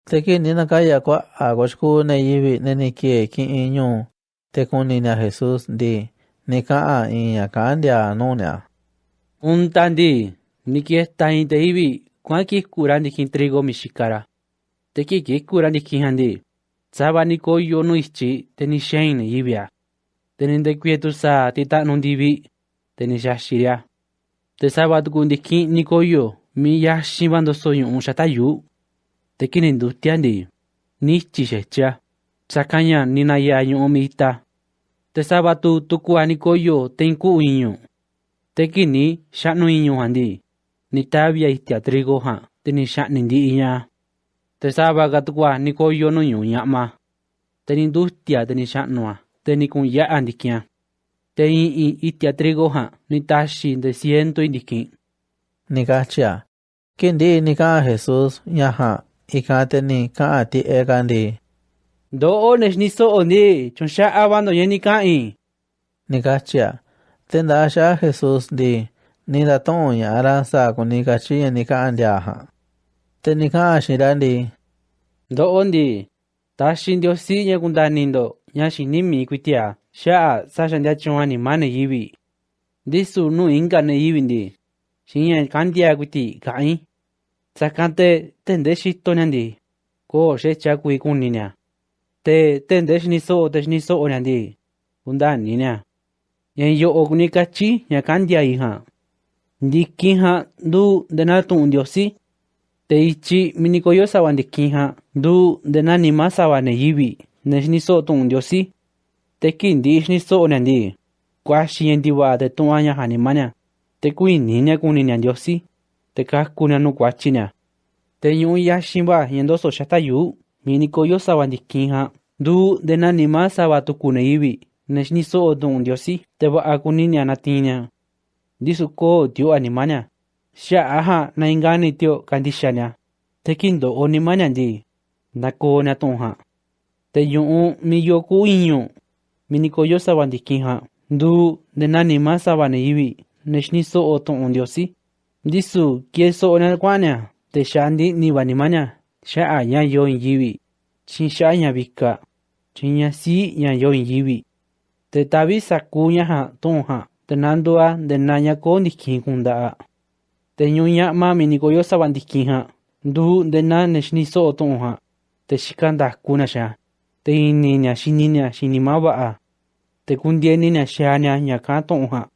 Te kini nakaya kwa agoshku na yivi nene kie ki inyo. Te kuni na Jesús di. Nika inya kandia nunia. Untandi, nikiesta inte ibi, kwaki kurandi kin trigo mishikara. Te kiki kurandi kihandi. Saba niko yonu ichi, te ni shain yibia. Te ninde kwietu sa tita nundibi, te ni shashiria. Te saba tukundi kin niko yo, mi yashibando soyu unshatayu. Te kinindutiandi, nichi shecha. Sakanya nina ya omita. Te saba tu tukua niko yo, tenku inyo. Te kini shanu inyo handi. Ni tabia itia trigo ha, te ni shanindi inya. Te saba gatukua niko yo no yu nyama. Te ni ndutia te ni shanua, te ni kun ya andikia. Te itia trigo ha, ni tashi de ciento indikin. Nikachia. Kindi nika Jesús yaha. Ikate ni kaati egandi. Do onesh ni so ondi, chonsha abando yenikai. Nikachia. Tenda sha Jesús di. Nida tonya aranza kunikachi nika andiaha. Te nika shirandi. Do ondi, tashin diosi nye kundanindo, nyashi nimi kuitia, shaa sashan dia chunwani mane yibi. Disu nu inga ne yibindi, shinya kandia kuiti kai. Sakante tendeshi tonyandi, ko shecha kui kuninya. Te tendesh ni so onyandi, kundaninya. Yan yo okunikachi nya kandia iha. Ndikiha du denatun diosi. Te ichi minikoyo sawandikiha du denani masawane yibi neshniso tun diosi. Te kindi ishniso onyandi. Kwashi yendiwa te tuanya hanimanya. Te kuininya kuninya diosi. Te kakunya no kwachinya. Te yun yashimba yendoso shatayu. Minikoyo sawandikiha du denani masawatukune yibi neshniso tun diosi. Te wa akuninya natinya. Disuko dio animanya. Sha aha na ingani tio kandishanya. Te kindo onimanya ndi. Nako na tonha. Te yun miyoku inyo. Minikoyo sawandikiha. Du denani masawane yibi. Neshniso oton ondiosi. Disu kieso onalkwanya. Te shandi ni wanimanya. Sha anya yoin yibi. Chinsha nya vika. Chinya si nya yoin yibi. Te tabi sakunya ha tonha. Te nandua denanya kondikin kundaa. Te nyunya mami nikoyo sawandikiha. Du dena neshniso otonha. Te shikanda kunasha. Te ininya shininya shinimabaa. Te kundieninya shanya nya kantonha.